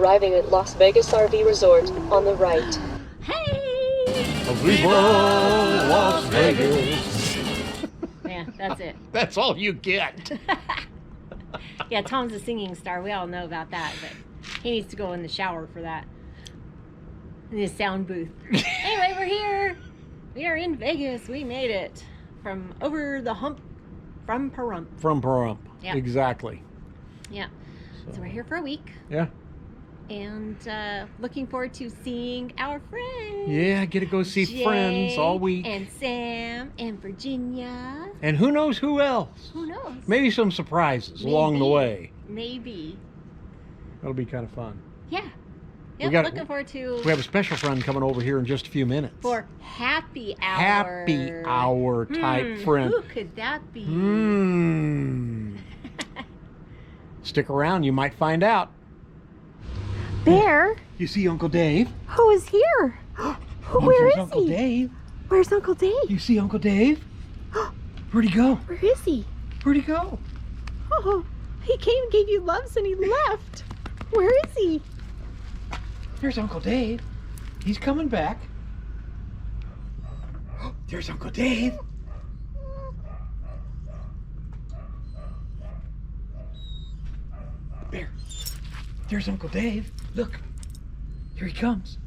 Arriving at Las Vegas RV Resort on the right. Hey! Viva Las Vegas. Yeah, that's it. That's all you get. Yeah, Tom's a singing star. We all know about that, but he needs to go in the shower for that. In his sound booth. Anyway, we're here. We are in Vegas. We made it from over the hump from Pahrump. From Pahrump. Yep. Exactly. Yeah. So we're here for a week. Yeah. And looking forward to seeing our friends. Yeah, get to go see Jay friends all week. And Sam and Virginia. And who knows who else? Who knows? Maybe some surprises along the way. Maybe. That'll be kind of fun. Yeah. Yep, looking forward to... We have a special friend coming over here in just a few minutes. For happy hour. Happy hour type friend. Who could that be? Stick around, you might find out. Bear? You see Uncle Dave? Who is here? Where is Uncle he? Dave. Where's Uncle Dave? You see Uncle Dave? Where'd he go? Where is he? Where'd he go? Oh, he came and gave you loves and he left. Where is he? There's Uncle Dave. He's coming back. There's Uncle Dave. Bear. There's Uncle Dave. Look. Here he comes.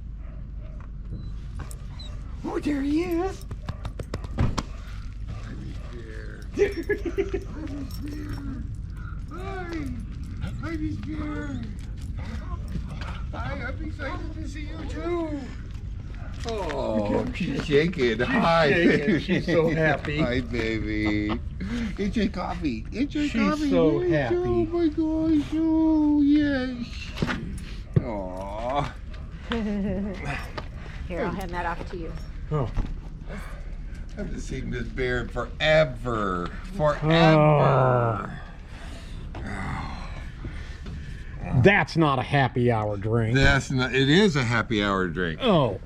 Oh, there he is. There he is. Hi. Hi, Miss Bear. Hi, I'm excited to see you too. Oh, she's shaking. Hi. shaking. She's so happy. Hi, baby. It's your coffee. It's your She's coffee. so Yes. happy. Oh my gosh. Oh, yes. Aw. Here, I'll hand that off to you. Oh. I haven't seen Miss Bear in forever. Forever. That's not a happy hour drink. That's not. It is a happy hour drink. Oh.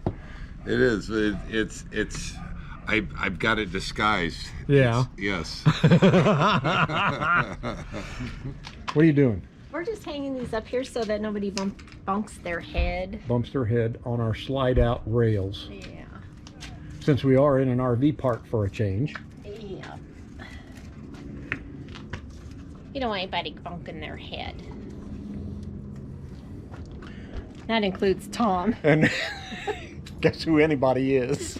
It is. It's. I've got it disguised. Yeah. Yes. What are you doing? We're just hanging these up here so that nobody bunks their head. Bumps their head on our slide out rails. Yeah. Since we are in an RV park for a change. Yeah. You don't want anybody bunking their head. That includes Tom. And guess who anybody is?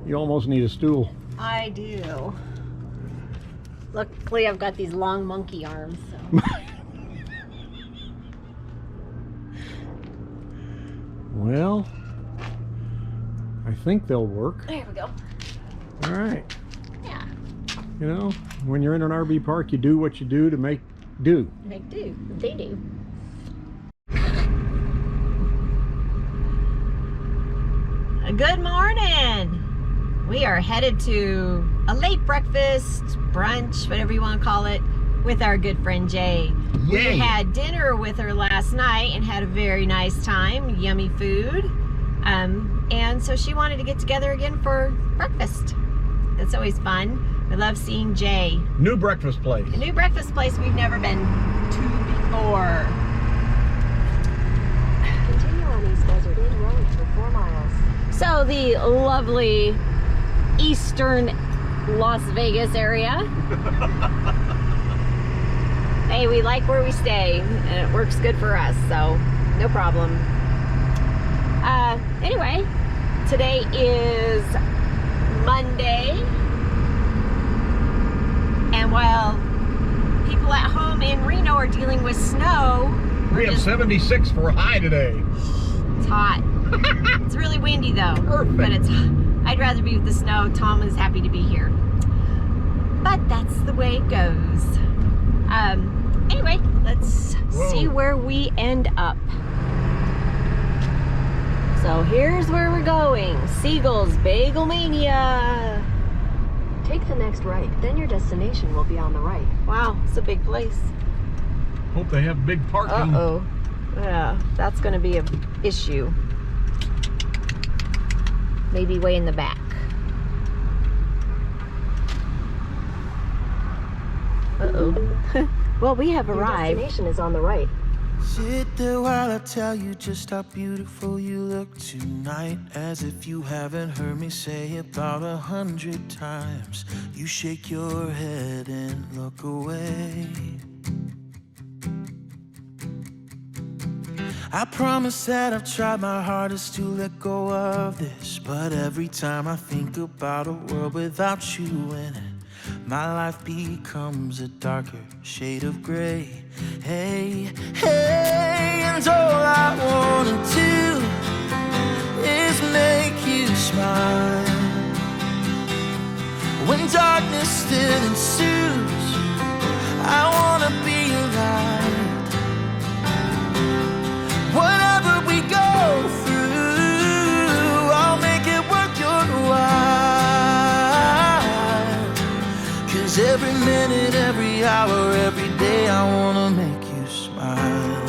You almost need a stool. I do. Luckily, I've got these long monkey arms. So. Well, I think they'll work. There we go. All right. Yeah. You know, when you're in an RV park, you do what you do to make do. Make do. They do. Good morning. We are headed to a late breakfast, brunch, whatever you want to call it, with our good friend Jay. Yay. We had dinner with her last night and had a very nice time, yummy food. And so she wanted to get together again for breakfast. It's always fun. We love seeing Jay. New breakfast place. A new breakfast place we've never been to before. Continue on East Desert Inn Road for 4 miles. So the lovely eastern Las Vegas area. Hey, we like where we stay and it works good for us, so no problem. Anyway, today is Monday, and while people at home in Reno are dealing with snow, We have 76 for a high today. it's hot. It's really windy though. Perfect. But it's I'd rather be with the snow. Tom is happy to be here. But that's the way it goes. Anyway, let's see where we end up. So here's where we're going. Seagulls Bagel Mania. Take the next right, then your destination will be on the right. Wow, it's a big place. Hope they have big parking. Uh-oh. Yeah, that's gonna be an issue. Maybe way in the back. Uh-oh. Well, we have Your arrived. destination is on the right. Sit there while I tell you just how beautiful you look tonight. As if you haven't heard me say about 100 times. You shake your head and look away. I promise that I've tried my hardest to let go of this, but every time I think about a world without you in it, my life becomes a darker shade of gray. Hey, hey, and all I wanna do is make you smile. When darkness still ensues, I wanna be your light. Whatever we go through, I'll make it worth your while. 'Cause every minute, every hour, every day, I wanna make you smile.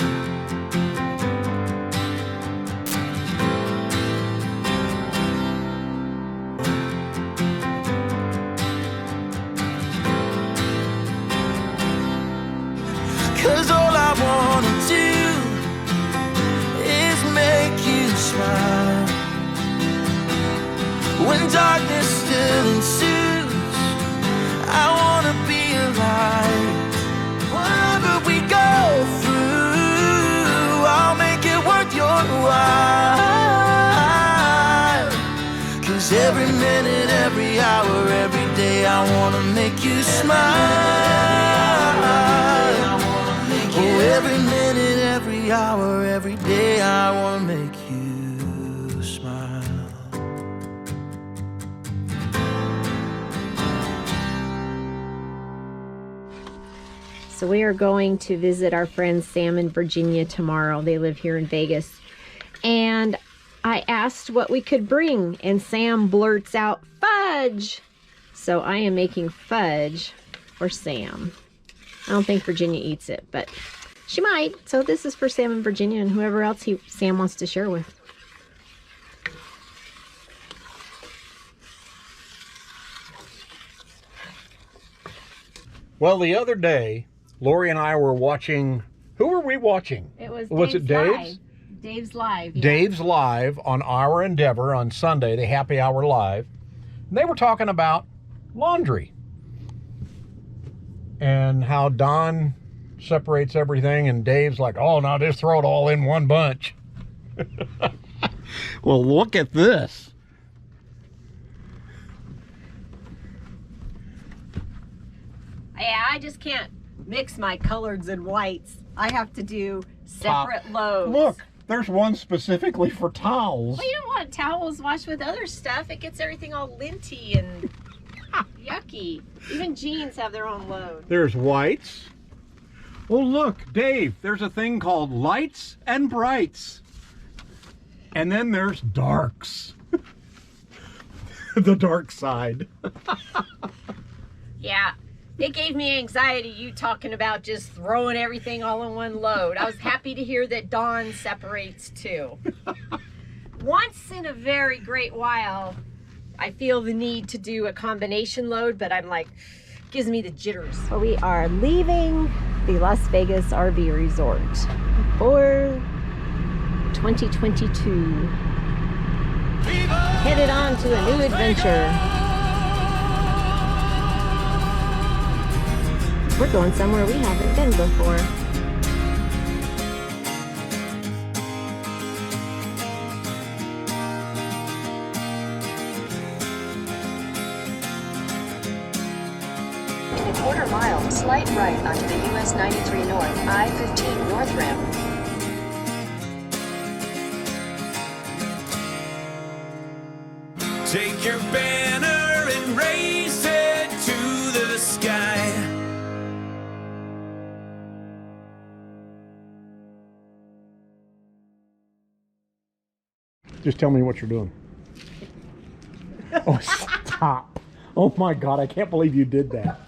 Cause all I wanna do is make you smile. When darkness still ensues, I wanna be a light. Whatever we go through, I'll make it worth your while. 'Cause every minute, every hour, every day, I wanna make you smile. Oh, every minute, every hour, every day, I wanna make you smile. So we are going to visit our friends Sam and Virginia tomorrow. They live here in Vegas. And I asked what we could bring, and Sam blurts out fudge. So I am making fudge for Sam. I don't think Virginia eats it, but she might. So this is for Sam and Virginia and whoever else Sam wants to share with. Well, the other day, Lori and I were watching. Who were we watching? It was it Dave's? Dave's Live. Yeah. Dave's Live on Our Endeavor on Sunday, the Happy Hour Live. And they were talking about laundry and how Don separates everything, and Dave's like, oh, now just throw it all in one bunch. Well, look at this. Yeah, I just can't mix my coloreds and whites. I have to do separate loads. Look, there's one specifically for towels. Well, you don't want towels washed with other stuff. It gets everything all linty and yucky. Even jeans have their own load. There's whites. Oh, look, Dave, there's a thing called lights and brights. And then there's darks. The dark side. Yeah, it gave me anxiety, you talking about just throwing everything all in one load. I was happy to hear that Dawn separates too. Once in a very great while, I feel the need to do a combination load, but I'm like, gives me the jitters. So we are leaving the Las Vegas RV Resort for 2022. Headed on to a new adventure. We're going somewhere we haven't been before. In a quarter mile, slight right onto the US 93 North, I-15 North ramp. Take your banner and raise it to the sky. Just tell me what you're doing. Oh, stop. Oh my God, I can't believe you did that.